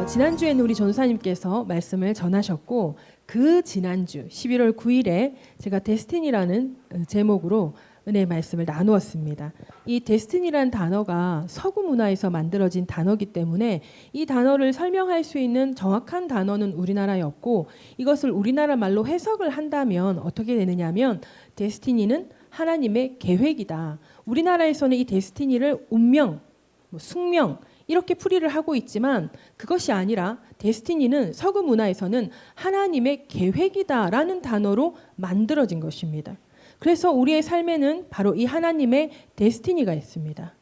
지난주에는 우리 전도사님께서 말씀을 전하셨고 그 지난주 11월 9일에 제가 데스티니라는 제목으로 은혜의 말씀을 나누었습니다. 이 데스티니라는 단어가 서구 문화에서 만들어진 단어이기 때문에 이 단어를 설명할 수 있는 정확한 단어는 우리나라에 없고 이것을 우리나라 말로 해석을 한다면 어떻게 되느냐면 데스티니는 하나님의 계획이다. 우리나라에서는 이 데스티니를 운명, 숙명 이렇게 풀이를 하고 있지만 그것이 아니라 데스티니는 서구 문화에서는 하나님의 계획이다라는 단어로 만들어진 것입니다. 그래서 우리의 삶에는 바로 이 하나님의 데스티니가 있습니다.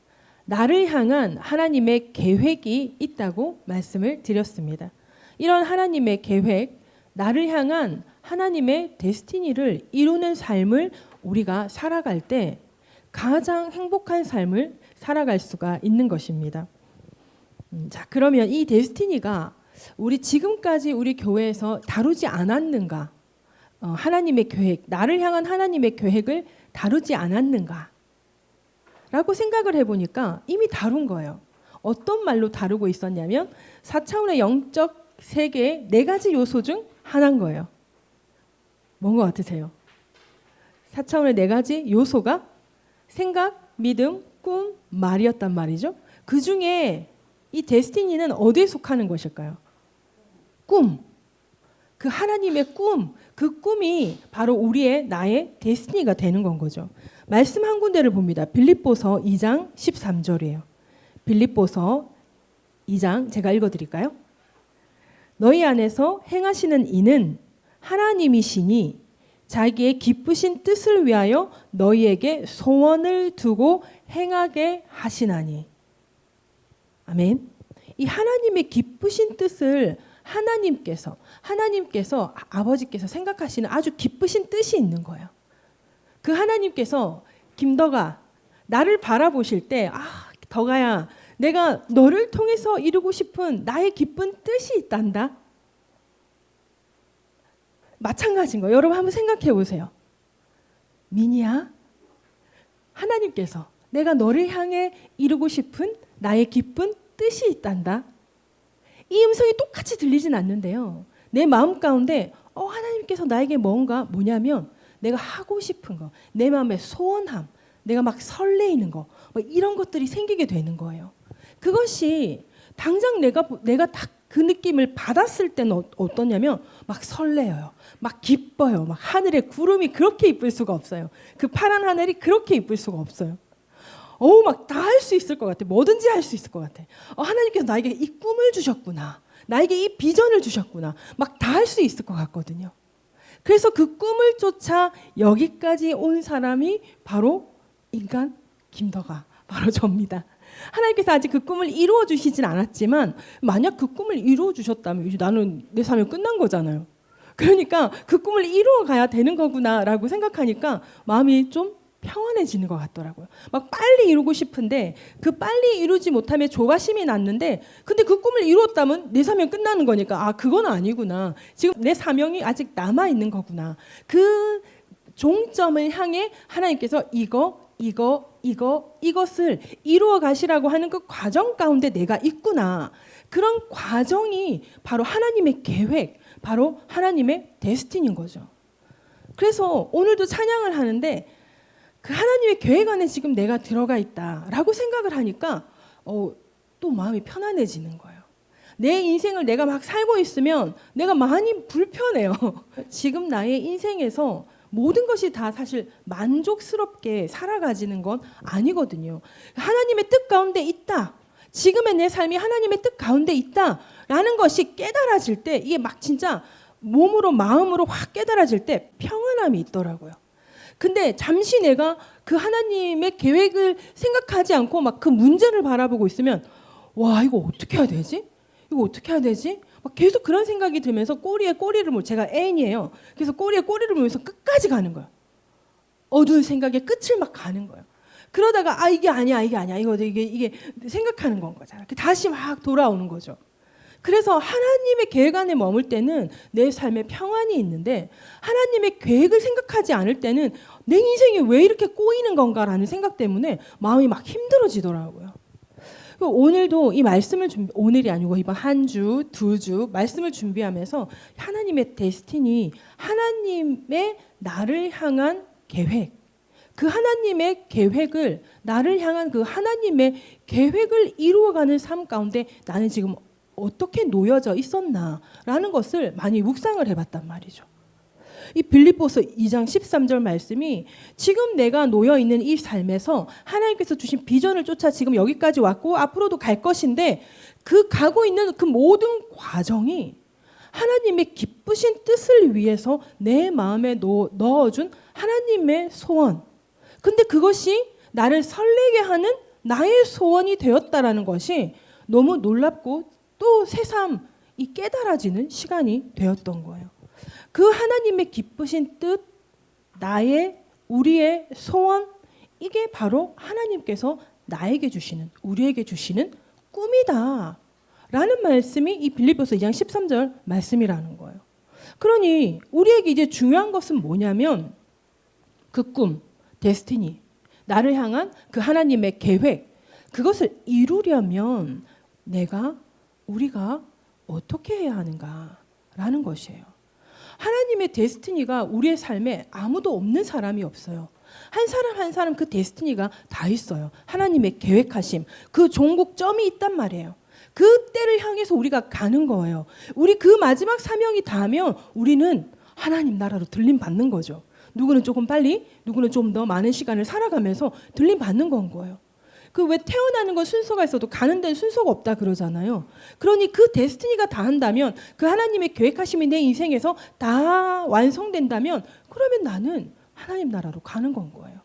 나를 향한 하나님의 계획이 있다고 말씀을 드렸습니다. 이런 하나님의 계획, 나를 향한 하나님의 데스티니를 이루는 삶을 우리가 살아갈 때 가장 행복한 삶을 살아갈 수가 있는 것입니다. 자, 그러면 이 데스티니가 우리 지금까지 우리 교회에서 다루지 않았는가? 하나님의 계획, 나를 향한 하나님의 계획을 다루지 않았는가? 라고 생각을 해보니까 이미 다룬 거예요. 어떤 말로 다루고 있었냐면 4차원의 영적 세계의 4가지 요소 중 하나인 거예요. 뭔 것 같으세요? 4차원의 4가지 요소가 생각, 믿음, 꿈, 말이었단 말이죠. 그 중에 이 데스티니는 어디에 속하는 것일까요? 꿈. 그 하나님의 꿈, 그 꿈이 바로 우리의 나의 데스티니가 되는 건 거죠. 말씀 한 군데를 봅니다. 빌립보서 2장 13절이에요. 빌립보서 2장 제가 읽어드릴까요? 너희 안에서 행하시는 이는 하나님이시니 자기의 기쁘신 뜻을 위하여 너희에게 소원을 두고 행하게 하시나니. 아멘. 이 하나님의 기쁘신 뜻을 하나님께서 아버지께서 생각하시는 아주 기쁘신 뜻이 있는 거예요. 그 하나님께서 김덕아 나를 바라보실 때 덕아야 내가 너를 통해서 이루고 싶은 나의 기쁜 뜻이 있단다. 마찬가지인 거예요. 여러분 한번 생각해 보세요. 미니야 하나님께서 내가 너를 향해 이루고 싶은 나의 기쁜 뜻이 있단다. 이 음성이 똑같이 들리진 않는데요. 내 마음 가운데 하나님께서 나에게 뭐냐면 내가 하고 싶은 거, 내 마음의 소원함, 내가 막 설레이는 거 이런 것들이 생기게 되는 거예요. 그것이 당장 내가 딱 그 느낌을 받았을 때는 어떠냐면 막 설레요. 막 기뻐요. 막 하늘에 구름이 그렇게 이쁠 수가 없어요. 그 파란 하늘이 그렇게 이쁠 수가 없어요. 막 다 할 수 있을 것 같아. 뭐든지 할 수 있을 것 같아. 하나님께서 나에게 이 꿈을 주셨구나. 나에게 이 비전을 주셨구나. 막 다 할 수 있을 것 같거든요. 그래서 그 꿈을 쫓아 여기까지 온 사람이 바로 인간 김덕아. 바로 접니다. 하나님께서 아직 그 꿈을 이루어 주시진 않았지만 만약 그 꿈을 이루어 주셨다면 이제 나는 내 삶이 끝난 거잖아요. 그러니까 그 꿈을 이루어 가야 되는 거구나라고 생각하니까 마음이 좀 평안해지는 것 같더라고요. 막 빨리 이루고 싶은데 그 빨리 이루지 못하면 조바심이 났는데 근데 그 꿈을 이루었다면 내 사명이 끝나는 거니까 그건 아니구나. 지금 내 사명이 아직 남아있는 거구나. 그 종점을 향해 하나님께서 이것을 이루어 가시라고 하는 그 과정 가운데 내가 있구나. 그런 과정이 바로 하나님의 계획, 바로 하나님의 데스티니인 거죠. 그래서 오늘도 찬양을 하는데 그 하나님의 계획 안에 지금 내가 들어가 있다라고 생각을 하니까 또 마음이 편안해지는 거예요. 내 인생을 내가 막 살고 있으면 내가 많이 불편해요. 지금 나의 인생에서 모든 것이 다 사실 만족스럽게 살아가지는 건 아니거든요. 하나님의 뜻 가운데 있다. 지금의 내 삶이 하나님의 뜻 가운데 있다라는 것이 깨달아질 때 이게 막 진짜 몸으로 마음으로 확 깨달아질 때 평안함이 있더라고요. 근데 잠시 내가 그 하나님의 계획을 생각하지 않고 막 그 문제를 바라보고 있으면 와 이거 어떻게 해야 되지? 이거 어떻게 해야 되지? 막 계속 그런 생각이 들면서 꼬리에 꼬리를 물고 제가 애인이에요. 그래서 꼬리에 꼬리를 물면서 끝까지 가는 거예요. 어두운 생각의 끝을 막 가는 거예요. 그러다가 이게 아니야 이게 생각하는 건 거잖아요. 다시 막 돌아오는 거죠. 그래서 하나님의 계획 안에 머물 때는 내 삶에 평안이 있는데 하나님의 계획을 생각하지 않을 때는 내 인생이 왜 이렇게 꼬이는 건가라는 생각 때문에 마음이 막 힘들어지더라고요. 오늘도 이 말씀을 오늘이 아니고 이번 한 주, 두 주 말씀을 준비하면서 하나님의 데스티니, 하나님의 나를 향한 계획, 그 하나님의 계획을 나를 향한 그 하나님의 계획을 이루어가는 삶 가운데 나는 지금 어떻게 놓여져 있었나라는 것을 많이 묵상을 해봤단 말이죠. 이 빌립보서 2장 13절 말씀이 지금 내가 놓여 있는 이 삶에서 하나님께서 주신 비전을 쫓아 지금 여기까지 왔고 앞으로도 갈 것인데 그 가고 있는 그 모든 과정이 하나님의 기쁘신 뜻을 위해서 내 마음에 넣어준 하나님의 소원. 근데 그것이 나를 설레게 하는 나의 소원이 되었다라는 것이 너무 놀랍고 또 새삼 이 깨달아지는 시간이 되었던 거예요. 그 하나님의 기쁘신 뜻, 우리의 소원, 이게 바로 하나님께서 나에게 주시는, 우리에게 주시는 꿈이다 라는 말씀이 이 빌립보서 2장 13절 말씀이라는 거예요. 그러니 우리에게 이제 중요한 것은 뭐냐면 그 꿈, 데스티니, 나를 향한 그 하나님의 계획, 그것을 이루려면 우리가 어떻게 해야 하는가라는 것이에요. 하나님의 데스티니가 우리의 삶에 아무도 없는 사람이 없어요. 한 사람 한 사람 그 데스티니가 다 있어요. 하나님의 계획하심, 그 종국점이 있단 말이에요. 그 때를 향해서 우리가 가는 거예요. 우리 그 마지막 사명이 닿으면 우리는 하나님 나라로 들림 받는 거죠. 누구는 조금 빨리, 누구는 좀 더 많은 시간을 살아가면서 들림 받는 건 거예요. 그 왜 태어나는 건 순서가 있어도 가는 데는 순서가 없다 그러잖아요. 그러니 그 데스티니가 다 한다면, 그 하나님의 계획하심이 내 인생에서 다 완성된다면, 그러면 나는 하나님 나라로 가는 건 거예요.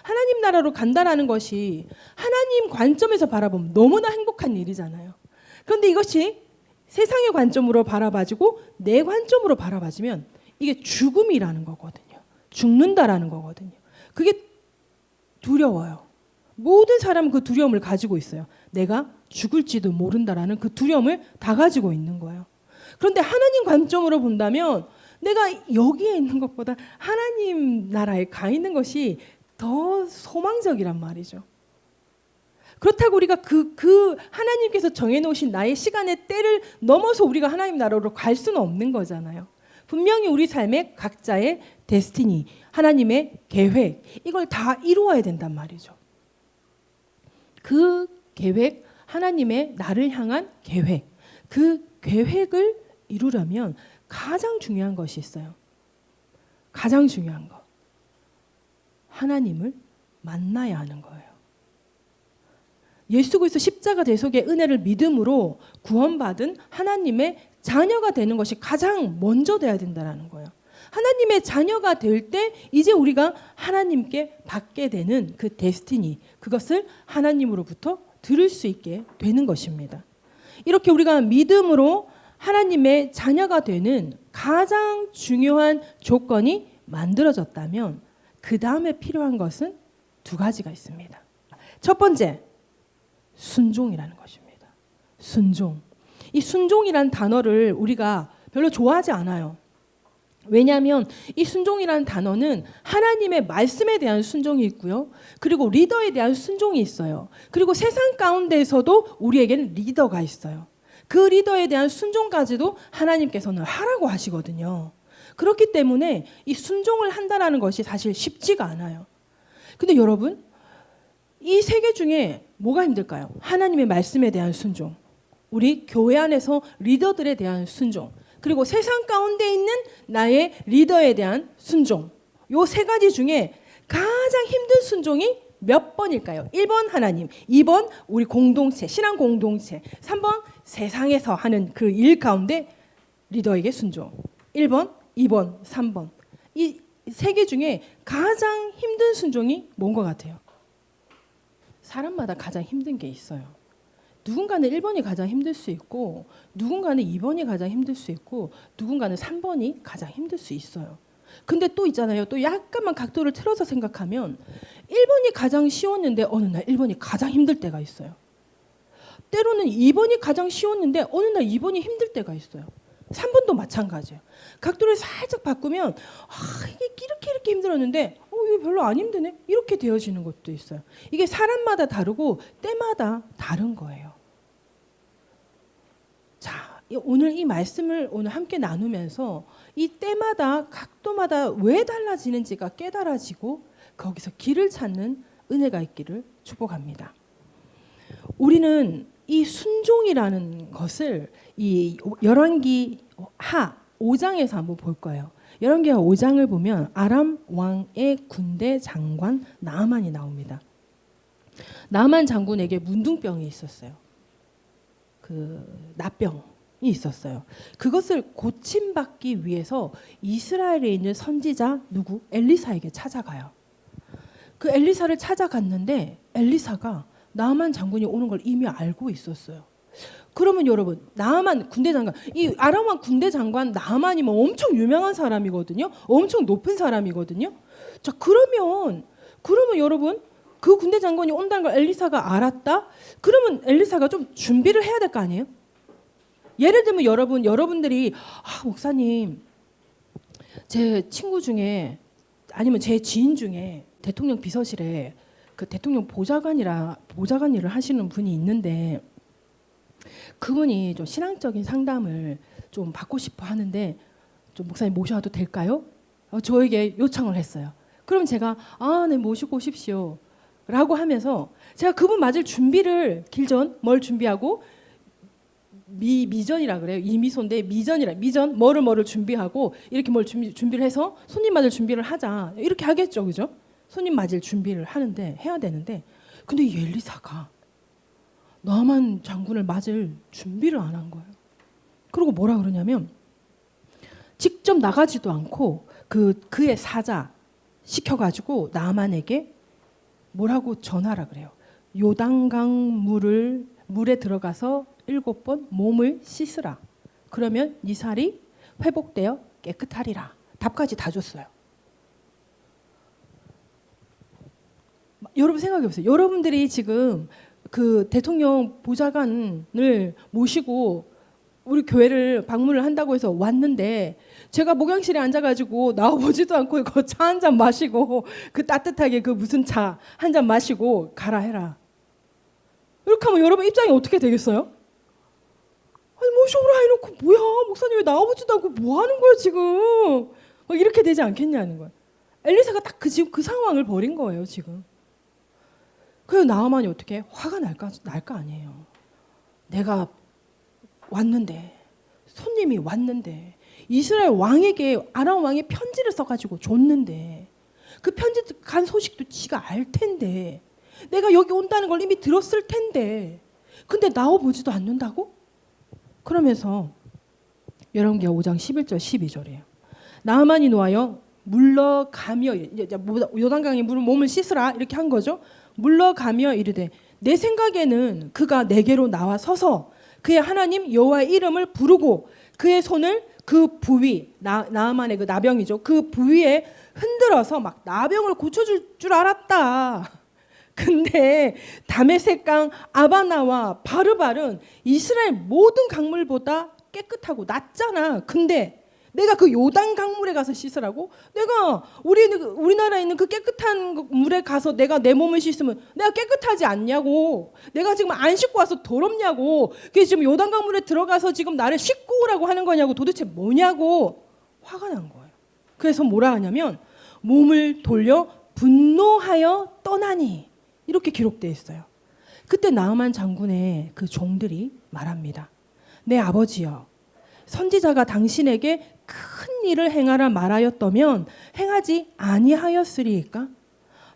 하나님 나라로 간다라는 것이 하나님 관점에서 바라보면 너무나 행복한 일이잖아요. 그런데 이것이 세상의 관점으로 바라봐지고 내 관점으로 바라봐지면 이게 죽음이라는 거거든요. 죽는다라는 거거든요. 그게 두려워요. 모든 사람은 그 두려움을 가지고 있어요. 내가 죽을지도 모른다라는 그 두려움을 다 가지고 있는 거예요. 그런데 하나님 관점으로 본다면 내가 여기에 있는 것보다 하나님 나라에 가 있는 것이 더 소망적이란 말이죠. 그렇다고 우리가 그 하나님께서 정해놓으신 나의 시간의 때를 넘어서 우리가 하나님 나라로 갈 수는 없는 거잖아요. 분명히 우리 삶의 각자의 데스티니, 하나님의 계획, 이걸 다 이루어야 된단 말이죠. 그 계획, 하나님의 나를 향한 계획, 그 계획을 이루려면 가장 중요한 것이 있어요. 가장 중요한 것. 하나님을 만나야 하는 거예요. 예수 그리스도 십자가 대속의 은혜를 믿음으로 구원받은 하나님의 자녀가 되는 것이 가장 먼저 돼야 된다는 거예요. 하나님의 자녀가 될 때 이제 우리가 하나님께 받게 되는 그 데스티니, 그것을 하나님으로부터 들을 수 있게 되는 것입니다. 이렇게 우리가 믿음으로 하나님의 자녀가 되는 가장 중요한 조건이 만들어졌다면 그 다음에 필요한 것은 두 가지가 있습니다. 첫 번째, 순종이라는 것입니다. 순종. 이 순종이라는 단어를 우리가 별로 좋아하지 않아요. 왜냐하면 이 순종이라는 단어는 하나님의 말씀에 대한 순종이 있고요. 그리고 리더에 대한 순종이 있어요. 그리고 세상 가운데에서도 우리에게는 리더가 있어요. 그 리더에 대한 순종까지도 하나님께서는 하라고 하시거든요. 그렇기 때문에 이 순종을 한다는 것이 사실 쉽지가 않아요. 근데 여러분, 이 세 개 중에 뭐가 힘들까요? 하나님의 말씀에 대한 순종, 우리 교회 안에서 리더들에 대한 순종, 그리고 세상 가운데 있는 나의 리더에 대한 순종. 요 세 가지 중에 가장 힘든 순종이 몇 번일까요? 1번 하나님, 2번 우리 공동체, 신앙 공동체, 3번 세상에서 하는 그 일 가운데 리더에게 순종. 1번, 2번, 3번. 이 세 개 중에 가장 힘든 순종이 뭔 것 같아요? 사람마다 가장 힘든 게 있어요. 누군가는 1번이 가장 힘들 수 있고, 누군가는 2번이 가장 힘들 수 있고, 누군가는 3번이 가장 힘들 수 있어요. 근데 또 있잖아요. 또 약간만 각도를 틀어서 생각하면 1번이 가장 쉬웠는데 어느 날 1번이 가장 힘들 때가 있어요. 때로는 2번이 가장 쉬웠는데 어느 날 2번이 힘들 때가 있어요. 3번도 마찬가지예요. 각도를 살짝 바꾸면 이게 이렇게 힘들었는데 이게 별로 안 힘드네. 이렇게 되어지는 것도 있어요. 이게 사람마다 다르고 때마다 다른 거예요. 자, 오늘 이 말씀을 오늘 함께 나누면서 이 때마다 각도마다 왜 달라지는지가 깨달아지고 거기서 길을 찾는 은혜가 있기를 축복합니다. 우리는 이 순종이라는 것을 이 열왕기 하 5장에서 한번 볼 거예요. 열왕기 5장을 보면 아람 왕의 군대 장관 나아만이 나옵니다. 나아만 장군에게 문둥병이 있었어요. 그 납병이 있었어요. 그것을 고침받기 위해서 이스라엘에 있는 선지자 누구? 엘리사에게 찾아가요. 그 엘리사를 찾아갔는데 엘리사가 나아만 장군이 오는 걸 이미 알고 있었어요. 그러면 여러분, 나아만 군대 장관, 이 아람 왕 군대 장관 나아만이면 엄청 유명한 사람이거든요. 엄청 높은 사람이거든요. 자, 그러면 여러분, 그 군대 장관이 온다는 걸 엘리사가 알았다? 그러면 엘리사가 좀 준비를 해야 될 거 아니에요? 예를 들면 여러분들이 목사님, 제 친구 중에 아니면 제 지인 중에 대통령 비서실에 그 대통령 보좌관 일을 하시는 분이 있는데 그분이 좀 신앙적인 상담을 좀 받고 싶어 하는데 좀 목사님 모셔도 될까요? 저에게 요청을 했어요. 그럼 제가 네, 모시고 오십시오 라고 하면서 제가 그분 맞을 준비를 길전 뭘 준비하고 미전이라 그래요. 이미소인데 미전 뭐를 준비하고 이렇게 뭘 준비를 해서 손님 맞을 준비를 하자 이렇게 하겠죠, 그죠? 손님 맞을 준비를 해야 되는데 근데 이 엘리사가 나아만 장군을 맞을 준비를 안 한 거예요. 그리고 뭐라 그러냐면 직접 나가지도 않고 그의 사자 시켜가지고 나아만에게 뭐라고 전하라 그래요. 요단강 물에 들어가서 7번 몸을 씻으라. 그러면 네 살이 회복되어 깨끗하리라. 답까지 다 줬어요. 여러분 생각해 보세요. 여러분들이 지금 그 대통령 보좌관을 모시고 우리 교회를 방문을 한다고 해서 왔는데 제가 목욕실에 앉아가지고 나와보지도 않고 그 차 한 잔 마시고 그 따뜻하게 그 무슨 차 한 잔 마시고 가라 해라. 이렇게 하면 여러분 입장이 어떻게 되겠어요? 아니 모셔오라 해놓고 뭐야 목사님 왜 나와보지도 않고 뭐 하는 거야 지금 막 이렇게 되지 않겠냐는 거예요. 엘리사가 딱 지금 그 상황을 벌인 거예요 지금. 그래서 나아만이 어떻게 화가 날 거 아니에요. 내가 왔는데 손님이 왔는데 이스라엘 왕에게 아람 왕이 편지를 써가지고 줬는데 그 편지 간 소식도 지가 알 텐데 내가 여기 온다는 걸 이미 들었을 텐데 근데 나와보지도 않는다고? 그러면서 열왕기하 5장 11절 12절이에요. 나아만이 노하여 물러가며 요단강에 몸을 씻으라 이렇게 한 거죠. 물러가며 이르되 내 생각에는 그가 내게로 나와 서서 그의 하나님 여호와의 이름을 부르고 그의 손을 그 부위 나아만의 그 나병이죠. 그 부위에 흔들어서 막 나병을 고쳐줄 줄 알았다. 근데 다메섹강 아바나와 바르발은 이스라엘 모든 강물보다 깨끗하고 낫잖아. 근데 내가 그 요단 강물에 가서 씻으라고? 내가 우리나라에 있는 그 깨끗한 물에 가서 내가 내 몸을 씻으면 내가 깨끗하지 않냐고. 내가 지금 안 씻고 와서 더럽냐고. 그게 지금 요단 강물에 들어가서 지금 나를 씻고 오라고 하는 거냐고. 도대체 뭐냐고. 화가 난 거예요. 그래서 뭐라 하냐면 몸을 돌려 분노하여 떠나니 이렇게 기록되어 있어요. 그때 나아만 장군의 그 종들이 말합니다. 내 아버지여 선지자가 당신에게 큰 일을 행하라 말하였다면 행하지 아니하였으리이까?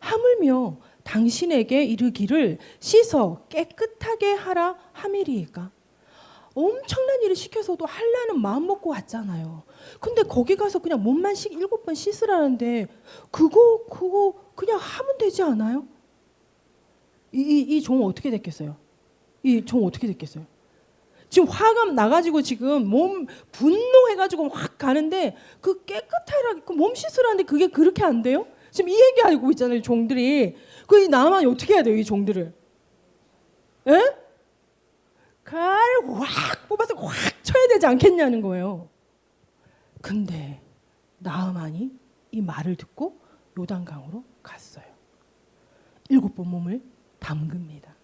하물며 당신에게 이르기를 씻어 깨끗하게 하라 함이리이까? 엄청난 일을 시켜서도 하려는 마음 먹고 왔잖아요. 근데 거기 가서 그냥 몸만 7번 씻으라는데 그거 그냥 하면 되지 않아요? 이 종 어떻게 됐겠어요? 이 종 어떻게 됐겠어요? 지금 화가 나가지고 지금 몸 분노해가지고 확 가는데 그 깨끗하라 몸 씻으라는데 그게 그렇게 안 돼요? 지금 이 얘기하고 있잖아요 종들이. 그 나아만이 어떻게 해야 돼요 이 종들을? 에? 칼을 확 뽑아서 확 쳐야 되지 않겠냐는 거예요. 근데 나아만이 이 말을 듣고 요단강으로 갔어요. 7번 몸을 담급니다.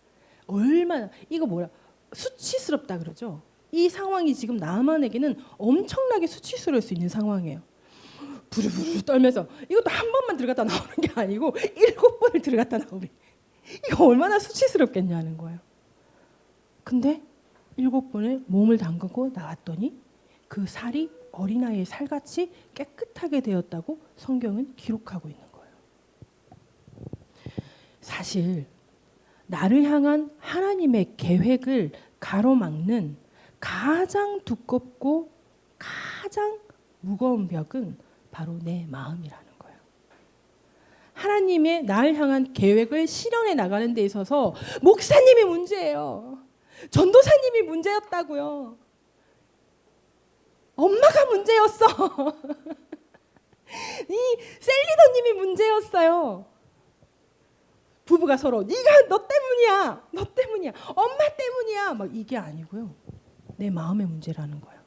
얼마나 이거 뭐야 수치스럽다 그러죠. 이 상황이 지금 나만에게는 엄청나게 수치스러울 수 있는 상황이에요. 부르르 떨면서 이것도 한 번만 들어갔다 나오는 게 아니고 7번을 들어갔다 나오면 이거 얼마나 수치스럽겠냐는 거예요. 근데 7번을 몸을 담그고 나왔더니 그 살이 어린아이의 살같이 깨끗하게 되었다고 성경은 기록하고 있는 거예요. 사실 나를 향한 하나님의 계획을 가로막는 가장 두껍고 가장 무거운 벽은 바로 내 마음이라는 거예요. 하나님의 나를 향한 계획을 실현해 나가는 데 있어서 목사님이 문제예요. 전도사님이 문제였다고요. 엄마가 문제였어. 이 셀리더님이 문제였어요. 부부가 서로 네가 너 때문이야. 너 때문이야. 엄마 때문이야. 막 이게 아니고요. 내 마음의 문제라는 거예요.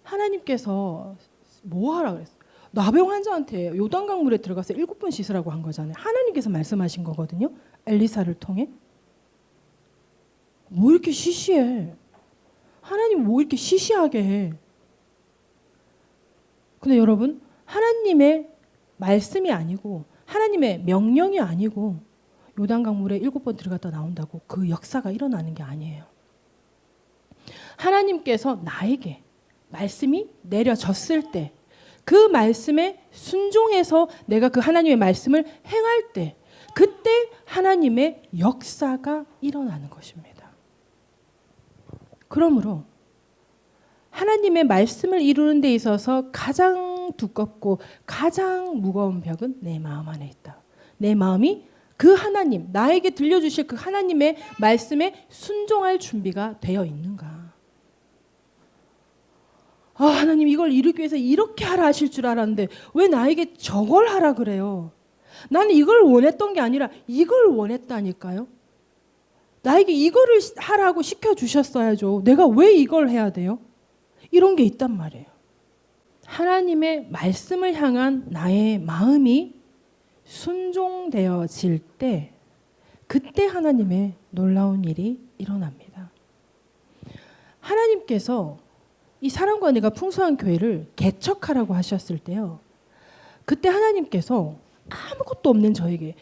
하나님께서 뭐 하라 그랬어요? 나병 환자한테 요단강 물에 들어가서 7번 씻으라고 한 거잖아요. 하나님께서 말씀하신 거거든요. 엘리사를 통해. 뭐 이렇게 시시해? 하나님 뭐 이렇게 시시하게 해? 근데 여러분 하나님의 말씀이 아니고 하나님의 명령이 아니고 요단강 물에 7번 들어갔다 나온다고 그 역사가 일어나는 게 아니에요. 하나님께서 나에게 말씀이 내려졌을 때 그 말씀에 순종해서 내가 그 하나님의 말씀을 행할 때 그때 하나님의 역사가 일어나는 것입니다. 그러므로 하나님의 말씀을 이루는 데 있어서 가장 두껍고 가장 무거운 벽은 내 마음 안에 있다. 내 마음이 그 하나님, 나에게 들려주실 그 하나님의 말씀에 순종할 준비가 되어 있는가. 아, 하나님 이걸 이루기 위해서 이렇게 하라 하실 줄 알았는데 왜 나에게 저걸 하라 그래요? 나는 이걸 원했던 게 아니라 이걸 원했다니까요. 나에게 이거를 하라고 시켜주셨어야죠. 내가 왜 이걸 해야 돼요? 이런 게 있단 말이에요. 하나님의 말씀을 향한 나의 마음이 순종되어질 때 그때 하나님의 놀라운 일이 일어납니다. 하나님께서 이 사랑과 은혜가 풍성한 교회를 개척하라고 하셨을 때요. 그때 하나님께서 아무것도 없는 저에게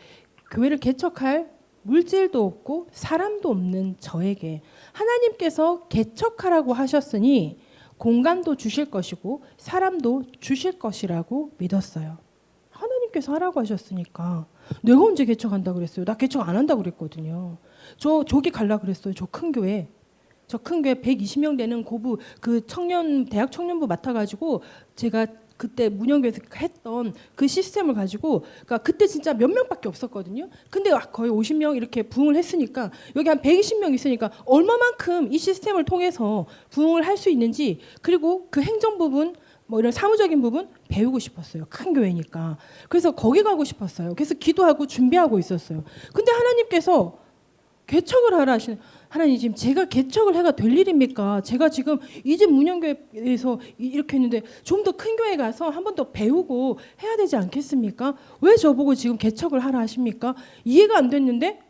교회를 개척할 물질도 없고 사람도 없는 저에게 하나님께서 개척하라고 하셨으니 공간도 주실 것이고 사람도 주실 것이라고 믿었어요. 하나님께서 하라고 하셨으니까 내가 언제 개척한다 그랬어요? 나 개척 안 한다 그랬거든요. 저기 갈라 그랬어요. 저 큰 교회. 저 큰 교회 120명 되는 고부 그 대학 청년부 맡아가지고 제가 그때 문영교에서 했던 그 시스템을 가지고 그러니까 그때 진짜 몇 명밖에 없었거든요. 근데 거의 50명 이렇게 부흥을 했으니까 여기 한 120명 있으니까 얼마만큼 이 시스템을 통해서 부흥을 할 수 있는지 그리고 그 행정 부분 뭐 이런 사무적인 부분 배우고 싶었어요. 큰 교회니까. 그래서 거기 가고 싶었어요. 그래서 기도하고 준비하고 있었어요. 근데 하나님께서 개척을 하라 하시는 하나님 지금 제가 개척을 해가 될 일입니까? 제가 지금 이 집 문영교회에서 이렇게 했는데 좀 더 큰 교회 가서 한 번 더 배우고 해야 되지 않겠습니까? 왜 저보고 지금 개척을 하라 하십니까? 이해가 안 됐는데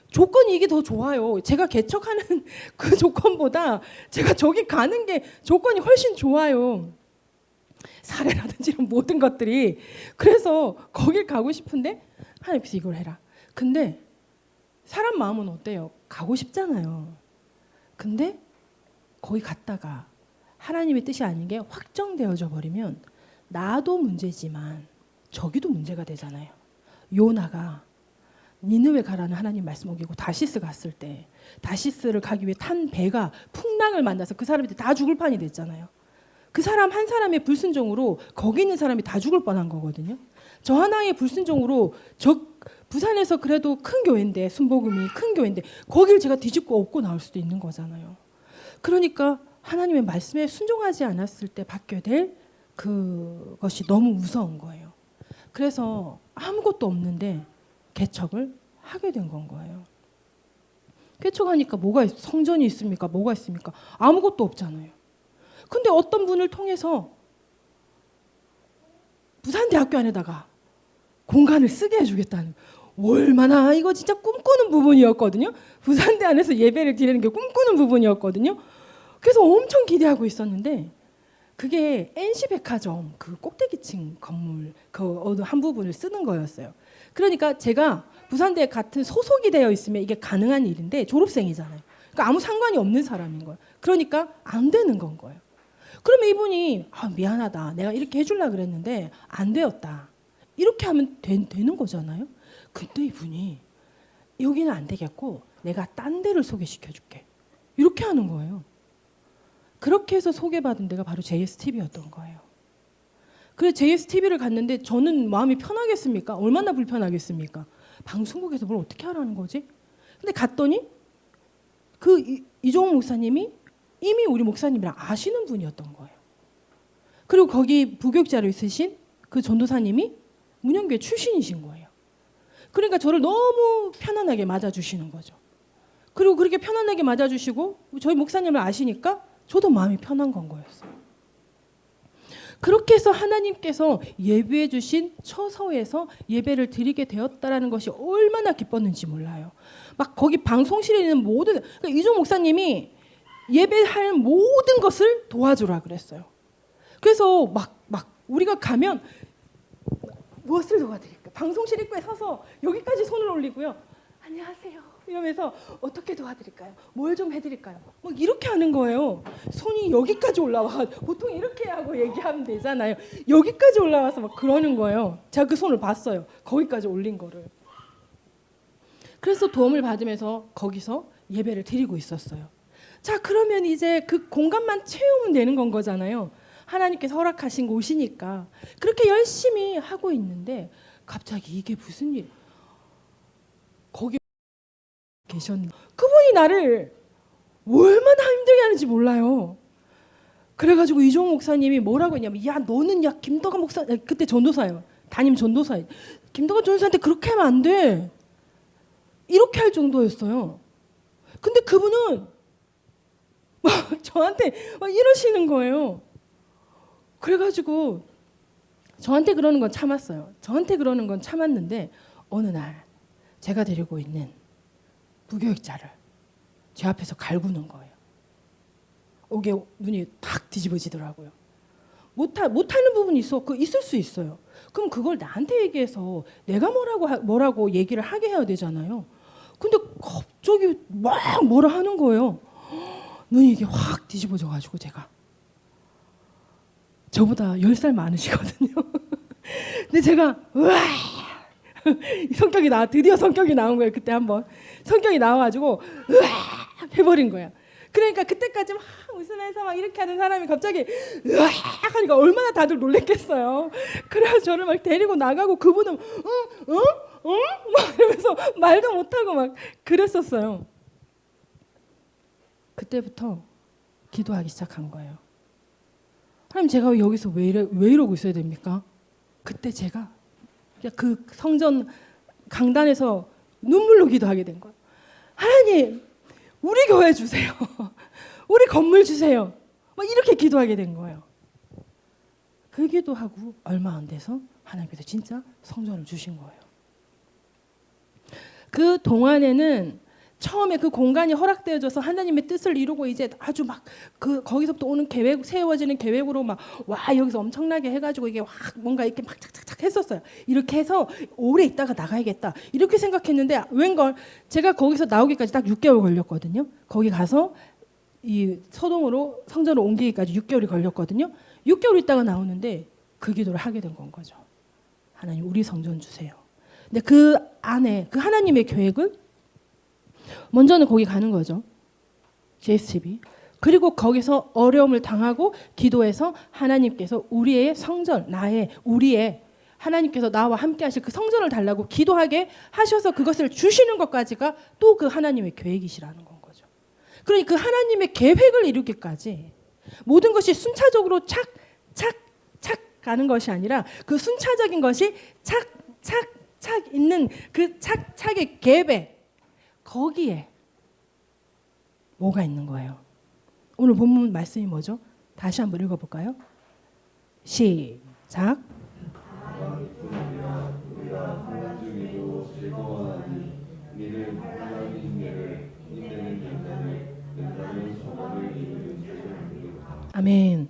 조건이 이게 더 좋아요. 제가 개척하는 그 조건보다 제가 저기 가는 게 조건이 훨씬 좋아요. 사례라든지 이런 모든 것들이. 그래서 거길 가고 싶은데 하나님께서 이걸 해라. 근데 사람 마음은 어때요? 가고 싶잖아요. 근데 거기 갔다가 하나님의 뜻이 아닌 게 확정되어져 버리면 나도 문제지만 저기도 문제가 되잖아요. 요나가 니느웨 가라는 하나님 말씀 어기고 다시스 갔을 때 다시스를 가기 위해 탄 배가 풍랑을 만나서 그 사람들이 다 죽을 판이 됐잖아요. 그 사람 한 사람의 불순종으로 거기 있는 사람이 다 죽을 뻔한 거거든요. 저 하나의 불순종으로 부산에서 그래도 큰 교회인데 순복음이 큰 교회인데 거길 제가 뒤집고 엎고 나올 수도 있는 거잖아요. 그러니까 하나님의 말씀에 순종하지 않았을 때 받게 될 그것이 너무 무서운 거예요. 그래서 아무것도 없는데 개척을 하게 된 건 거예요. 개척하니까 뭐가 성전이 있습니까? 뭐가 있습니까? 아무것도 없잖아요. 근데 어떤 분을 통해서 부산대학교 안에다가 공간을 쓰게 해주겠다는, 얼마나 이거 진짜 꿈꾸는 부분이었거든요. 부산대 안에서 예배를 드리는 게 꿈꾸는 부분이었거든요. 그래서 엄청 기대하고 있었는데 그게 NC백화점 그 꼭대기층 건물 그 어느 한 부분을 쓰는 거였어요. 그러니까 제가 부산대에 같은 소속이 되어 있으면 이게 가능한 일인데 졸업생이잖아요. 그러니까 아무 상관이 없는 사람인 거예요. 그러니까 안 되는 건 거예요. 그러면 이분이 미안하다, 내가 이렇게 해주려고 그랬는데 안 되었다, 이렇게 하면 되는 거잖아요. 근데 이분이 여기는 안 되겠고 내가 딴 데를 소개시켜줄게, 이렇게 하는 거예요. 그렇게 해서 소개받은 데가 바로 JSTV였던 거예요. 그래서 JSTV를 갔는데 저는 마음이 편하겠습니까? 얼마나 불편하겠습니까? 방송국에서 뭘 어떻게 하라는 거지? 근데 갔더니 그 이종호 목사님이 이미 우리 목사님이랑 아시는 분이었던 거예요. 그리고 거기 부교육자로 있으신 그 전도사님이 문영교회 출신이신 거예요. 그러니까 저를 너무 편안하게 맞아주시는 거죠. 그리고 그렇게 편안하게 맞아주시고 저희 목사님을 아시니까 저도 마음이 편한 건 거였어요. 그렇게 해서 하나님께서 예배해 주신 처소에서 예배를 드리게 되었다라는 것이 얼마나 기뻤는지 몰라요. 막 거기 방송실에 있는 모든, 그러니까 이종 목사님이 예배할 모든 것을 도와주라 그랬어요. 그래서 막 우리가 가면 무엇을 도와드릴까? 방송실 입구에 서서 여기까지 손을 올리고요. 안녕하세요 이러면서 어떻게 도와드릴까요? 뭘 좀 해드릴까요? 뭐 이렇게 하는 거예요. 손이 여기까지 올라와. 보통 이렇게 하고 얘기하면 되잖아요. 여기까지 올라와서 막 그러는 거예요. 제가 그 손을 봤어요. 거기까지 올린 거를. 그래서 도움을 받으면서 거기서 예배를 드리고 있었어요. 자, 그러면 이제 그 공간만 채우면 되는 건 거잖아요. 하나님께서 허락하신 곳이니까. 그렇게 열심히 하고 있는데 갑자기 이게 무슨 일? 거기 계셨는데 그분이 나를 얼마나 힘들게 하는지 몰라요. 그래가지고 이종 목사님이 뭐라고 했냐면, 야 너는 야 김덕환 목사, 그때 전도사예요. 담임 전도사예요. 김덕환 전도사한테 그렇게 하면 안 돼, 이렇게 할 정도였어요. 근데 그분은 막 저한테 막 이러시는 거예요. 그래가지고 저한테 그러는 건 참았어요. 저한테 그러는 건 참았는데 어느 날 제가 데리고 있는 부교육자를 제 앞에서 갈구는 거예요. 이게 눈이 탁 뒤집어지더라고요. 못하는 부분이 있을 수 있어요. 그럼 그걸 나한테 얘기해서 내가 뭐라고 얘기를 하게 해야 되잖아요. 근데 갑자기 막 뭐라 하는 거예요. 눈이 이게 확 뒤집어져가지고 제가, 저보다 10살 많으시거든요. 근데 제가 드디어 성격이 나온 거예요. 그때 한번 성격이 나와가지고 해버린 거야. 그러니까 그때까지 막 웃으면서 막 이렇게 하는 사람이 갑자기 하니까 얼마나 다들 놀랬겠어요. 그래서 저를 막 데리고 나가고 그분은 막 이러면서 말도 못하고 막 그랬었어요. 그때부터 기도하기 시작한 거예요. 하나님, 제가 여기서 왜 이러고 있어야 됩니까? 그때 제가 그 성전 강단에서 눈물로 기도하게 된 거예요. 하나님, 우리 교회 주세요. 우리 건물 주세요. 막 이렇게 기도하게 된 거예요. 그 기도하고 얼마 안 돼서 하나님께서 진짜 성전을 주신 거예요. 그 동안에는 처음에 그 공간이 허락되어져서 하나님의 뜻을 이루고 이제 아주 막 거기서부터 오는 계획, 세워지는 계획으로 막 여기서 엄청나게 해가지고 이게 뭔가 이렇게 막 착착착 했었어요. 이렇게 해서 오래 있다가 나가야겠다, 이렇게 생각했는데 웬걸 제가 거기서 나오기까지 딱 6개월 걸렸거든요. 거기 가서 이 서동으로 성전을 옮기기까지 6개월이 걸렸거든요. 6개월 있다가 나오는데 그 기도를 하게 된 건 거죠. 하나님, 우리 성전 주세요. 근데 그 안에 그 하나님의 계획은 먼저는 거기 가는 거죠. JSTV. 그리고 거기서 어려움을 당하고 기도해서 하나님께서 우리의 성전, 우리의 하나님께서 나와 함께 하실 그 성전을 달라고 기도하게 하셔서 그것을 주시는 것까지가 또 그 하나님의 계획이시라는 건 거죠. 그러니 그 하나님의 계획을 이루기까지 모든 것이 순차적으로 착착착 가는 것이 아니라 그 순차적인 것이 착착착 있는 그 착착의 갭에, 거기에 뭐가 있는 거예요? 오늘 본문 말씀이 뭐죠? 다시 한번 읽어볼까요? 시작. 뿐 아니라 우리가 환난 중에도 즐거워하니 이는 환난이 인내를, 인내는 연단을, 연단은 소망을 이루는 줄을 믿으라. 아멘.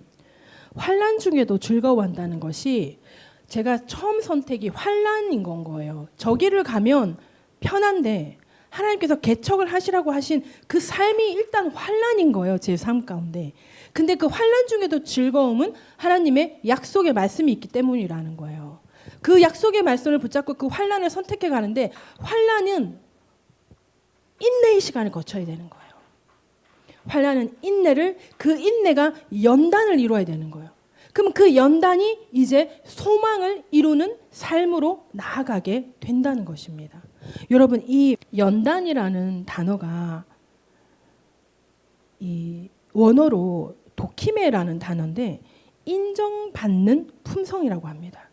환난 중에도 즐거워한다는 것이 제가 처음 선택이 환난인 건 거예요. 저기를 가면 편한데 하나님께서 개척을 하시라고 하신 그 삶이 일단 환난인 거예요. 제 삶 가운데. 근데 그 환난 중에도 즐거움은 하나님의 약속의 말씀이 있기 때문이라는 거예요. 그 약속의 말씀을 붙잡고 그 환난을 선택해 가는데 환난은 인내의 시간을 거쳐야 되는 거예요. 환난은 인내를, 그 인내가 연단을 이루어야 되는 거예요. 그럼 그 연단이 이제 소망을 이루는 삶으로 나아가게 된다는 것입니다. 여러분, 이 연단이라는 단어가 이 원어로 도키메라는 단어인데 인정받는 품성이라고 합니다.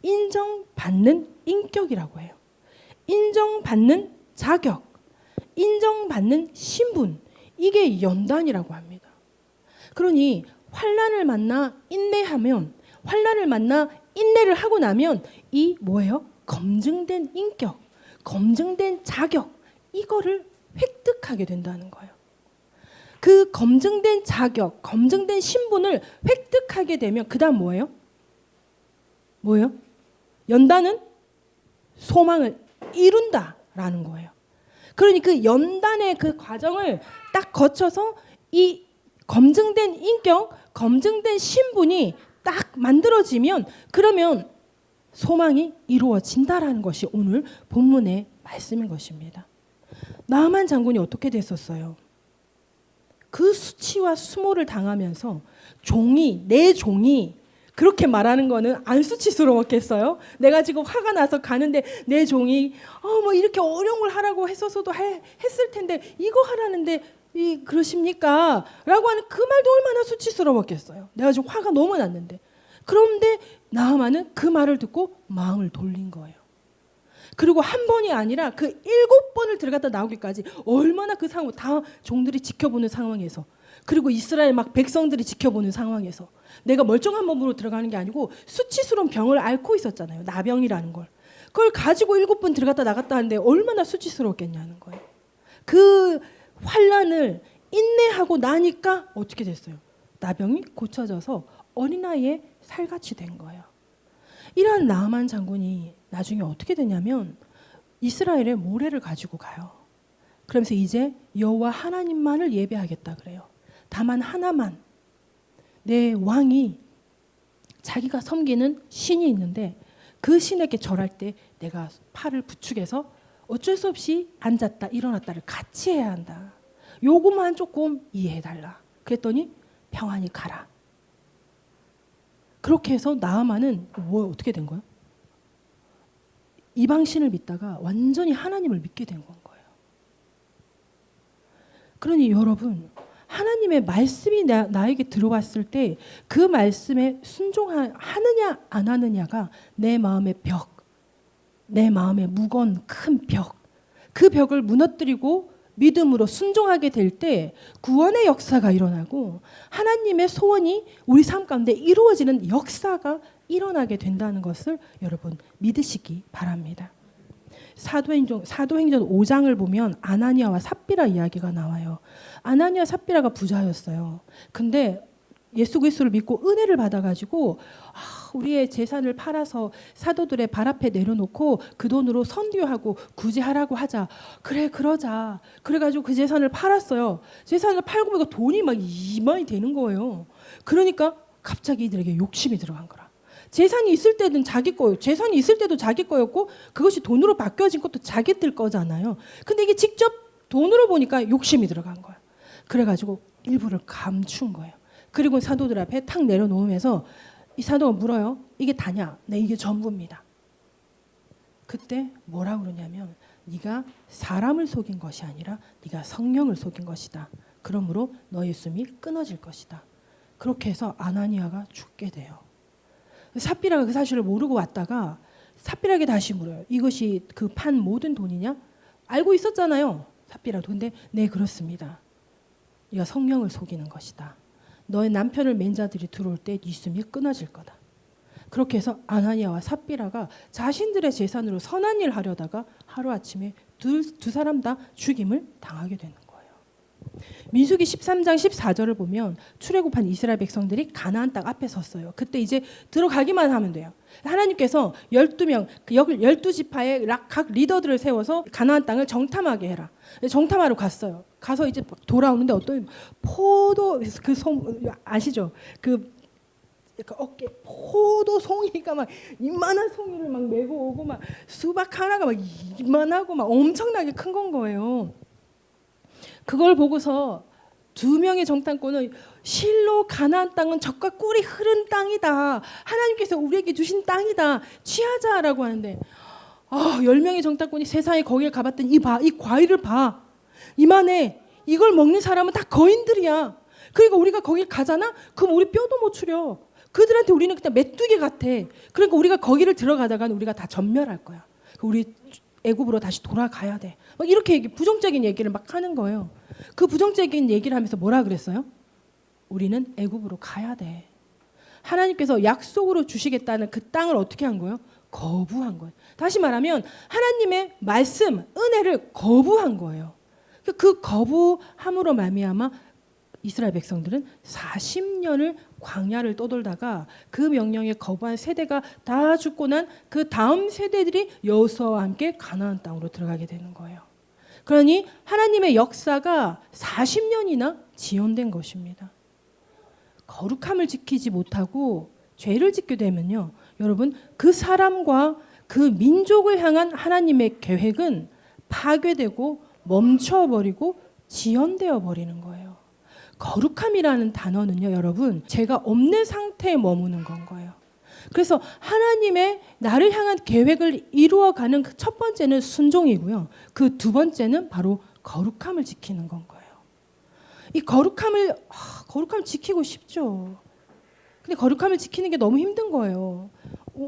인정받는 인격이라고 해요. 인정받는 자격, 인정받는 신분, 이게 연단이라고 합니다. 그러니 환난을 만나 인내하면, 환난을 만나 인내를 하고 나면 이 뭐예요? 검증된 인격, 검증된 자격, 이거를 획득하게 된다는 거예요. 그 검증된 자격, 검증된 신분을 획득하게 되면 그 다음 뭐예요? 뭐예요? 연단은 소망을 이룬다라는 거예요. 그러니 그 연단의 그 과정을 딱 거쳐서 이 검증된 인격, 검증된 신분이 딱 만들어지면 그러면 소망이 이루어진다라는 것이 오늘 본문의 말씀인 것입니다. 나아만 장군이 어떻게 됐었어요? 그 수치와 수모를 당하면서 내 종이 그렇게 말하는 거는 안 수치스러웠겠어요? 내가 지금 화가 나서 가는데 내 종이 뭐 이렇게 어려운 걸 하라고 했었어도 했을 텐데 이거 하라는데 그러십니까? 라고 하는 그 말도 얼마나 수치스러웠겠어요. 내가 지금 화가 너무 났는데. 그런데 나아만은 그 말을 듣고 마음을 돌린 거예요. 그리고 한 번이 아니라 그 7번을 들어갔다 나오기까지 얼마나 그 상황, 다 종들이 지켜보는 상황에서, 그리고 이스라엘 막 백성들이 지켜보는 상황에서 내가 멀쩡한 몸으로 들어가는 게 아니고 수치스러운 병을 앓고 있었잖아요. 나병이라는 걸. 그걸 가지고 7번 들어갔다 나갔다 하는데 얼마나 수치스러웠겠냐는 거예요. 그 환난을 인내하고 나니까 어떻게 됐어요? 나병이 고쳐져서 어린아이의 살같이 된 거예요. 이러한 나아만 장군이 나중에 어떻게 되냐면 이스라엘의 모래를 가지고 가요. 그러면서 이제 여호와 하나님만을 예배하겠다 그래요. 다만 하나만, 내 왕이 자기가 섬기는 신이 있는데 그 신에게 절할 때 내가 팔을 부축해서 어쩔 수 없이 앉았다 일어났다를 같이 해야 한다. 요것만 조금 이해해달라. 그랬더니 평안히 가라. 그렇게 해서 나아만은 어떻게 된 거예요? 이방신을 믿다가 완전히 하나님을 믿게 된 건 거예요. 그러니 여러분, 하나님의 말씀이 나에게 들어왔을 때 그 말씀에 순종하느냐 안 하느냐가 내 마음의 벽, 내 마음의 무거운 큰 벽, 그 벽을 무너뜨리고 믿음으로 순종하게 될 때 구원의 역사가 일어나고 하나님의 소원이 우리 삶 가운데 이루어지는 역사가 일어나게 된다는 것을 여러분 믿으시기 바랍니다. 사도행전 5장을 보면 아나니아와 삽비라 이야기가 나와요. 아나니아 삽비라가 부자였어요. 근데 예수 그리스도를 믿고 은혜를 받아가지고 우리의 재산을 팔아서 사도들의 발 앞에 내려놓고 그 돈으로 선교하고 구제하라고 하자. 그래 그러자. 그래가지고 그 재산을 팔았어요. 재산을 팔고 보니까 돈이 막 이만이 되는 거예요. 그러니까 갑자기 이들에게 욕심이 들어간 거라. 재산이 있을 때는 자기 거예요. 재산이 있을 때도 자기 거였고 그것이 돈으로 바뀌어진 것도 자기들 거잖아요. 근데 이게 직접 돈으로 보니까 욕심이 들어간 거예요. 그래가지고 일부를 감춘 거예요. 그리고 사도들 앞에 탁 내려놓으면서 이 사도가 물어요. 이게 다냐? 네, 이게 전부입니다. 그때 뭐라 그러냐면 네가 사람을 속인 것이 아니라 네가 성령을 속인 것이다. 그러므로 너의 숨이 끊어질 것이다. 그렇게 해서 아나니아가 죽게 돼요. 삽비라가 그 사실을 모르고 왔다가 삽비라에게 다시 물어요. 이것이 그 판 모든 돈이냐? 알고 있었잖아요. 삽비라도. 근데 네 그렇습니다. 네가 성령을 속이는 것이다. 너의 남편을 맨 자들이 들어올 때 네 숨이 끊어질 거다. 그렇게 해서 아나니아와 삽비라가 자신들의 재산으로 선한 일 하려다가 하루아침에 두 사람 다 죽임을 당하게 되는 거예요. 민수기 13장 14절을 보면 출애굽한 이스라엘 백성들이 가나안 땅 앞에 섰어요. 그때 이제 들어가기만 하면 돼요. 하나님께서 12명, 12지파의 각 리더들을 세워서 가나안 땅을 정탐하게 해라. 정탐하러 갔어요. 가서 이제 돌아오는데 어떤 포도 그 아시죠? 그 어깨 포도 송이가 막 이만한 송이를 막 메고 오고 막 수박 하나가 막 이만하고 막 엄청나게 큰 건 거예요. 그걸 보고서 두 명의 정탐꾼은 실로 가나안 땅은 젖과 꿀이 흐른 땅이다. 하나님께서 우리에게 주신 땅이다. 취하자라고 하는데 10명의 정탐꾼이 세상에 거기를 가봤더니 이 과일을 봐. 이만해. 이걸 먹는 사람은 다 거인들이야. 그러니까 우리가 거길 가잖아? 그럼 우리 뼈도 못 추려. 그들한테 우리는 그냥 메뚜기 같아. 그러니까 우리가 거기를 들어가다가는 우리가 다 전멸할 거야. 우리 애굽으로 다시 돌아가야 돼. 막 이렇게 부정적인 얘기를 막 하는 거예요. 그 부정적인 얘기를 하면서 뭐라 그랬어요? 우리는 애굽으로 가야 돼. 하나님께서 약속으로 주시겠다는 그 땅을 어떻게 한 거예요? 거부한 거예요. 다시 말하면 하나님의 말씀, 은혜를 거부한 거예요. 그 거부함으로 말미암아 이스라엘 백성들은 40년을 광야를 떠돌다가 그 명령에 거부한 세대가 다 죽고 난 그 다음 세대들이 여호수아와 함께 가나안 땅으로 들어가게 되는 거예요. 그러니 하나님의 역사가 40년이나 지연된 것입니다. 거룩함을 지키지 못하고 죄를 짓게 되면요, 여러분 그 사람과 그 민족을 향한 하나님의 계획은 파괴되고 멈춰버리고 지연되어 버리는 거예요. 거룩함이라는 단어는요, 여러분 죄가 없는 상태에 머무는 건 거예요. 그래서 하나님의 나를 향한 계획을 이루어가는 그 첫 번째는 순종이고요. 그 두 번째는 바로 거룩함을 지키는 건 거예요. 이 거룩함을 지키고 싶죠. 근데 거룩함을 지키는 게 너무 힘든 거예요.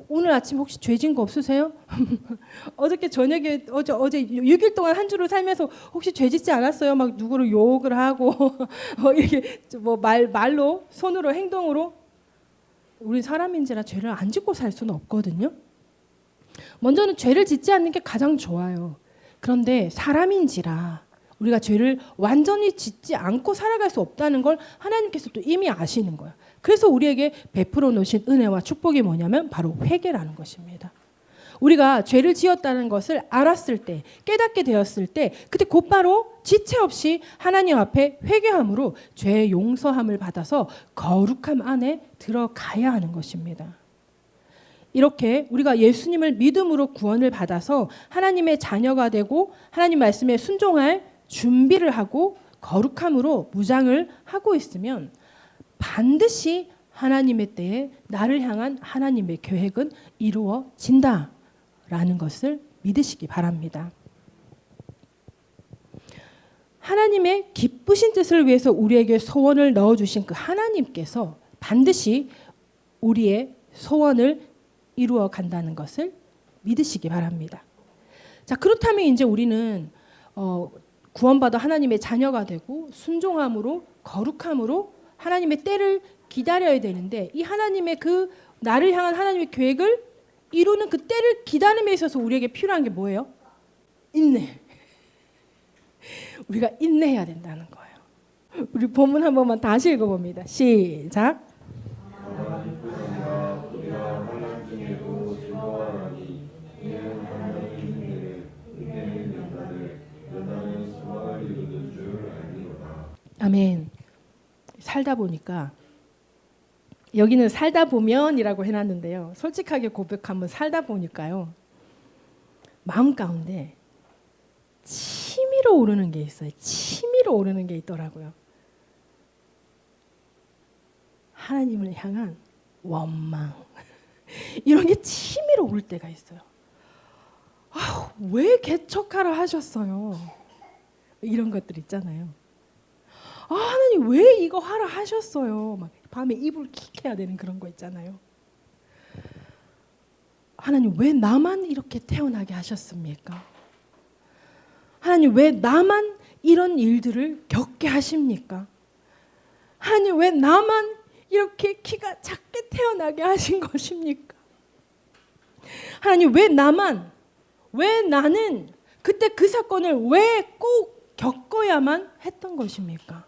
오늘 아침 혹시 죄 진 거 없으세요? 어저께 저녁에 어제 6일 동안 한 주를 살면서 혹시 죄 짓지 않았어요? 막 누구를 욕을 하고 이렇게 뭐 말로, 손으로, 행동으로. 우리 사람인지라 죄를 안 짓고 살 수는 없거든요. 먼저는 죄를 짓지 않는 게 가장 좋아요. 그런데 사람인지라 우리가 죄를 완전히 짓지 않고 살아갈 수 없다는 걸 하나님께서 또 이미 아시는 거예요. 그래서 우리에게 베풀어 놓으신 은혜와 축복이 뭐냐면 바로 회개라는 것입니다. 우리가 죄를 지었다는 것을 알았을 때, 깨닫게 되었을 때 그때 곧바로 지체 없이 하나님 앞에 회개함으로 죄의 용서함을 받아서 거룩함 안에 들어가야 하는 것입니다. 이렇게 우리가 예수님을 믿음으로 구원을 받아서 하나님의 자녀가 되고 하나님 말씀에 순종할 준비를 하고 거룩함으로 무장을 하고 있으면 반드시 하나님의 때에 나를 향한 하나님의 계획은 이루어진다라는 것을 믿으시기 바랍니다. 하나님의 기쁘신 뜻을 위해서 우리에게 소원을 넣어주신 그 하나님께서 반드시 우리의 소원을 이루어 간다는 것을 믿으시기 바랍니다. 자, 그렇다면 이제 우리는 구원받아 하나님의 자녀가 되고 순종함으로 거룩함으로 하나님의 때를 기다려야 되는데 이 하나님의 그 나를 향한 하나님의 계획을 이루는 그 때를 기다림에 있어서 우리에게 필요한 게 뭐예요? 인내. 우리가 인내해야 된다는 거예요. 우리 본문 한 번만 다시 읽어봅니다. 시작. 아멘. 살다 보니까 여기는 살다 보면이라고 해놨는데요. 솔직하게 고백하면 살다 보니까요. 마음 가운데 치밀어 오르는 게 있어요. 치밀어 오르는 게 있더라고요. 하나님을 향한 원망. 이런 게 치밀어 오를 때가 있어요. 왜 개척하라 하셨어요? 이런 것들 있잖아요. 하나님 왜 이거 하라 하셨어요? 막 밤에 이불 킥 해야 되는 그런 거 있잖아요. 하나님 왜 나만 이렇게 태어나게 하셨습니까? 하나님 왜 나만 이런 일들을 겪게 하십니까? 하나님 왜 나만 이렇게 키가 작게 태어나게 하신 것입니까? 하나님 왜 나만, 왜 나는 그때 그 사건을 왜 꼭 겪어야만 했던 것입니까?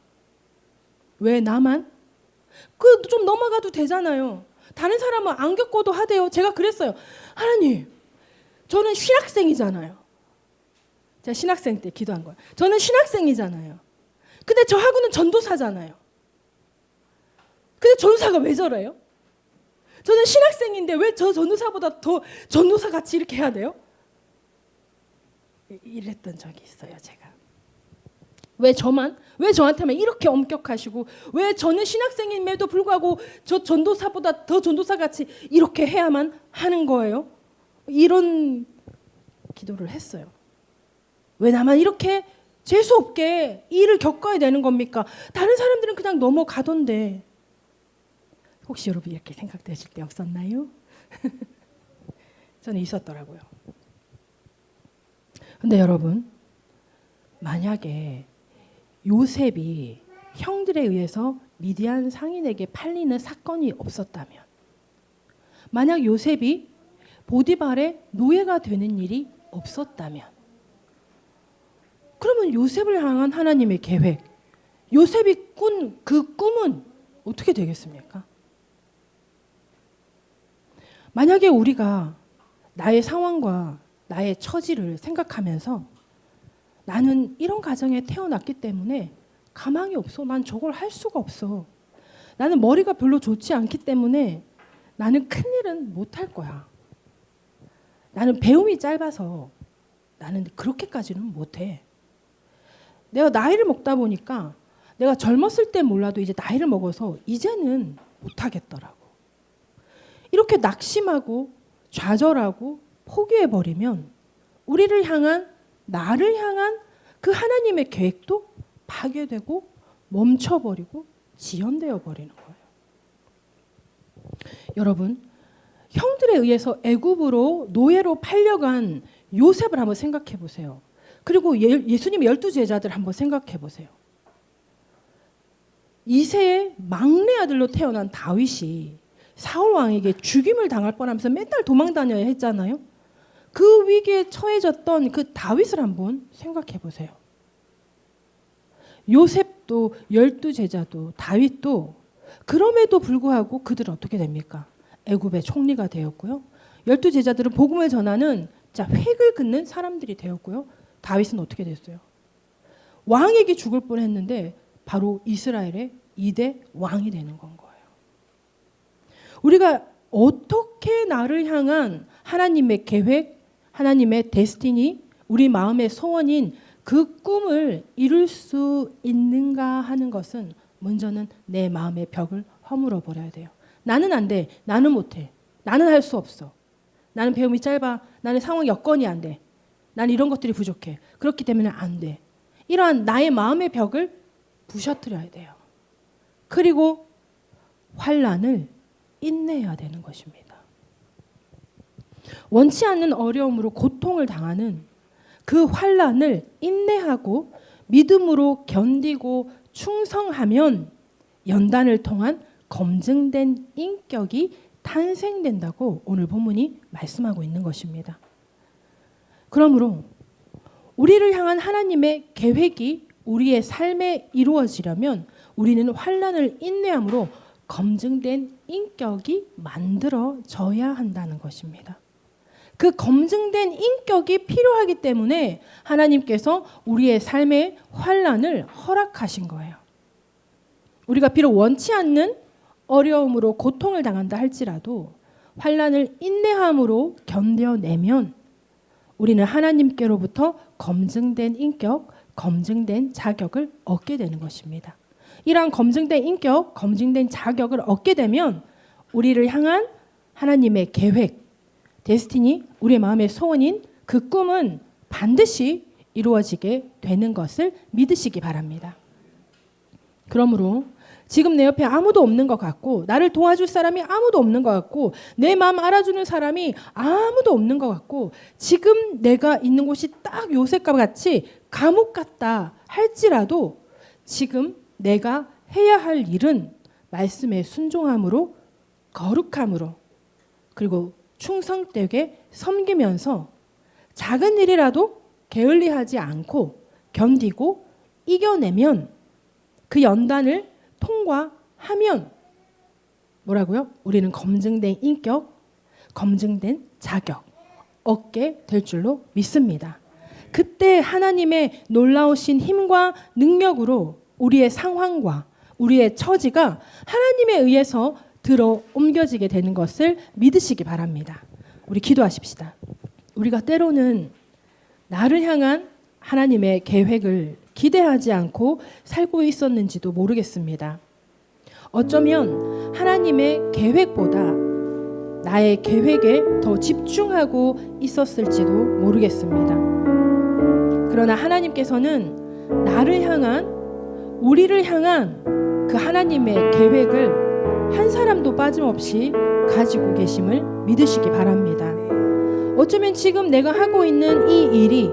왜 나만? 그 좀 넘어가도 되잖아요. 다른 사람은 안 겪어도 하대요. 제가 그랬어요. 하나님, 저는 신학생이잖아요. 제가 신학생 때 기도한 거예요. 저는 신학생이잖아요. 근데 저하고는 전도사잖아요. 근데 전도사가 왜 저래요? 저는 신학생인데 왜 저 전도사보다 더 전도사 같이 이렇게 해야 돼요? 이랬던 적이 있어요, 제가. 왜 저만? 왜 저한테만 이렇게 엄격하시고 왜 저는 신학생임에도 불구하고 저 전도사보다 더 전도사같이 이렇게 해야만 하는 거예요? 이런 기도를 했어요. 왜 나만 이렇게 재수없게 일을 겪어야 되는 겁니까? 다른 사람들은 그냥 넘어가던데. 혹시 여러분 이렇게 생각되실 때 없었나요? 저는 있었더라고요. 근데 여러분, 만약에 요셉이 형들에 의해서 미디안 상인에게 팔리는 사건이 없었다면, 만약 요셉이 보디발의 노예가 되는 일이 없었다면, 그러면 요셉을 향한 하나님의 계획, 요셉이 꾼 그 꿈은 어떻게 되겠습니까? 만약에 우리가 나의 상황과 나의 처지를 생각하면서 나는 이런 가정에 태어났기 때문에 가망이 없어. 난 저걸 할 수가 없어. 나는 머리가 별로 좋지 않기 때문에 나는 큰일은 못할 거야. 나는 배움이 짧아서 나는 그렇게까지는 못해. 내가 나이를 먹다 보니까 내가 젊었을 때 몰라도 이제 나이를 먹어서 이제는 못하겠더라고. 이렇게 낙심하고 좌절하고 포기해버리면 우리를 향한, 나를 향한 그 하나님의 계획도 파괴되고 멈춰버리고 지연되어 버리는 거예요. 여러분, 형들에 의해서 애굽으로 노예로 팔려간 요셉을 한번 생각해 보세요. 그리고 예수님의 12제자들 한번 생각해 보세요. 이세의 막내 아들로 태어난 다윗이 사울 왕에게 죽임을 당할 뻔하면서 맨날 도망 다녀야 했잖아요. 그 위기에 처해졌던 그 다윗을 한번 생각해 보세요. 요셉도 12제자도 다윗도 그럼에도 불구하고 그들은 어떻게 됩니까? 애굽의 총리가 되었고요. 12제자들은 복음을 전하는 획을 긋는 사람들이 되었고요. 다윗은 어떻게 됐어요? 왕에게 죽을 뻔했는데 바로 이스라엘의 2대 왕이 되는 건 거예요. 우리가 어떻게 나를 향한 하나님의 계획, 하나님의 데스티니, 우리 마음의 소원인 그 꿈을 이룰 수 있는가 하는 것은 먼저는 내 마음의 벽을 허물어 버려야 돼요. 나는 안 돼. 나는 못해. 나는 할 수 없어. 나는 배움이 짧아. 나는 상황 여건이 안 돼. 나는 이런 것들이 부족해. 그렇기 때문에 안 돼. 이러한 나의 마음의 벽을 부셔뜨려야 돼요. 그리고 환난을 인내해야 되는 것입니다. 원치 않는 어려움으로 고통을 당하는 그 환난을 인내하고 믿음으로 견디고 충성하면 연단을 통한 검증된 인격이 탄생된다고 오늘 본문이 말씀하고 있는 것입니다. 그러므로 우리를 향한 하나님의 계획이 우리의 삶에 이루어지려면 우리는 환난을 인내함으로 검증된 인격이 만들어져야 한다는 것입니다. 그 검증된 인격이 필요하기 때문에 하나님께서 우리의 삶에 환난을 허락하신 거예요. 우리가 비록 원치 않는 어려움으로 고통을 당한다 할지라도 환난을 인내함으로 견뎌내면 우리는 하나님께로부터 검증된 인격, 검증된 자격을 얻게 되는 것입니다. 이러한 검증된 인격, 검증된 자격을 얻게 되면 우리를 향한 하나님의 계획, 데스티니, 우리의 마음의 소원인 그 꿈은 반드시 이루어지게 되는 것을 믿으시기 바랍니다. 그러므로 지금 내 옆에 아무도 없는 것 같고 나를 도와줄 사람이 아무도 없는 것 같고 내 마음 알아주는 사람이 아무도 없는 것 같고 지금 내가 있는 곳이 딱 요셉과 같이 감옥 같다 할지라도 지금 내가 해야 할 일은 말씀에 순종함으로 거룩함으로 그리고 충성되게 섬기면서 작은 일이라도 게을리하지 않고 견디고 이겨내면 그 연단을 통과하면 뭐라고요? 우리는 검증된 인격, 검증된 자격 얻게 될 줄로 믿습니다. 그때 하나님의 놀라우신 힘과 능력으로 우리의 상황과 우리의 처지가 하나님에 의해서 들어 옮겨지게 되는 것을 믿으시기 바랍니다. 우리 기도하십시다. 우리가 때로는 나를 향한 하나님의 계획을 기대하지 않고 살고 있었는지도 모르겠습니다. 어쩌면 하나님의 계획보다 나의 계획에 더 집중하고 있었을지도 모르겠습니다. 그러나 하나님께서는 나를 향한, 우리를 향한 그 하나님의 계획을 한 사람도 빠짐없이 가지고 계심을 믿으시기 바랍니다. 어쩌면 지금 내가 하고 있는 이 일이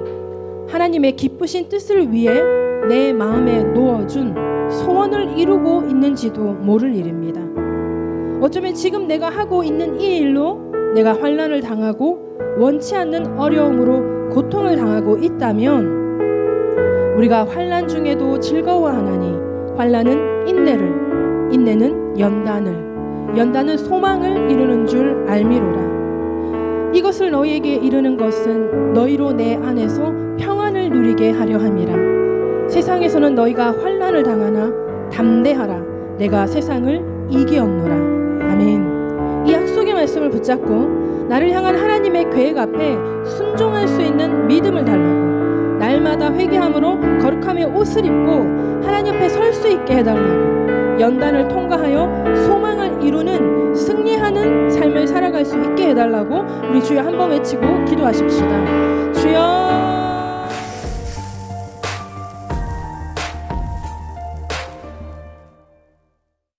하나님의 기쁘신 뜻을 위해 내 마음에 놓아준 소원을 이루고 있는지도 모를 일입니다. 어쩌면 지금 내가 하고 있는 이 일로 내가 환난을 당하고 원치 않는 어려움으로 고통을 당하고 있다면 우리가 환난 중에도 즐거워하나니 환난은 인내를, 인내는 연단을 소망을 이루는 줄 알미로라. 이것을 너희에게 이르는 것은 너희로 내 안에서 평안을 누리게 하려 함이라. 세상에서는 너희가 환난을 당하나 담대하라. 내가 세상을 이기었노라. 아멘. 이 약속의 말씀을 붙잡고 나를 향한 하나님의 계획 앞에 순종할 수 있는 믿음을 달라고, 날마다 회개함으로 거룩함의 옷을 입고 하나님 앞에 설 수 있게 해달라고, 연단을 통과하여 소망을 이루는 승리하는 삶을 살아갈 수 있게 해달라고 우리 주여 한번 외치고 기도하십시다. 주여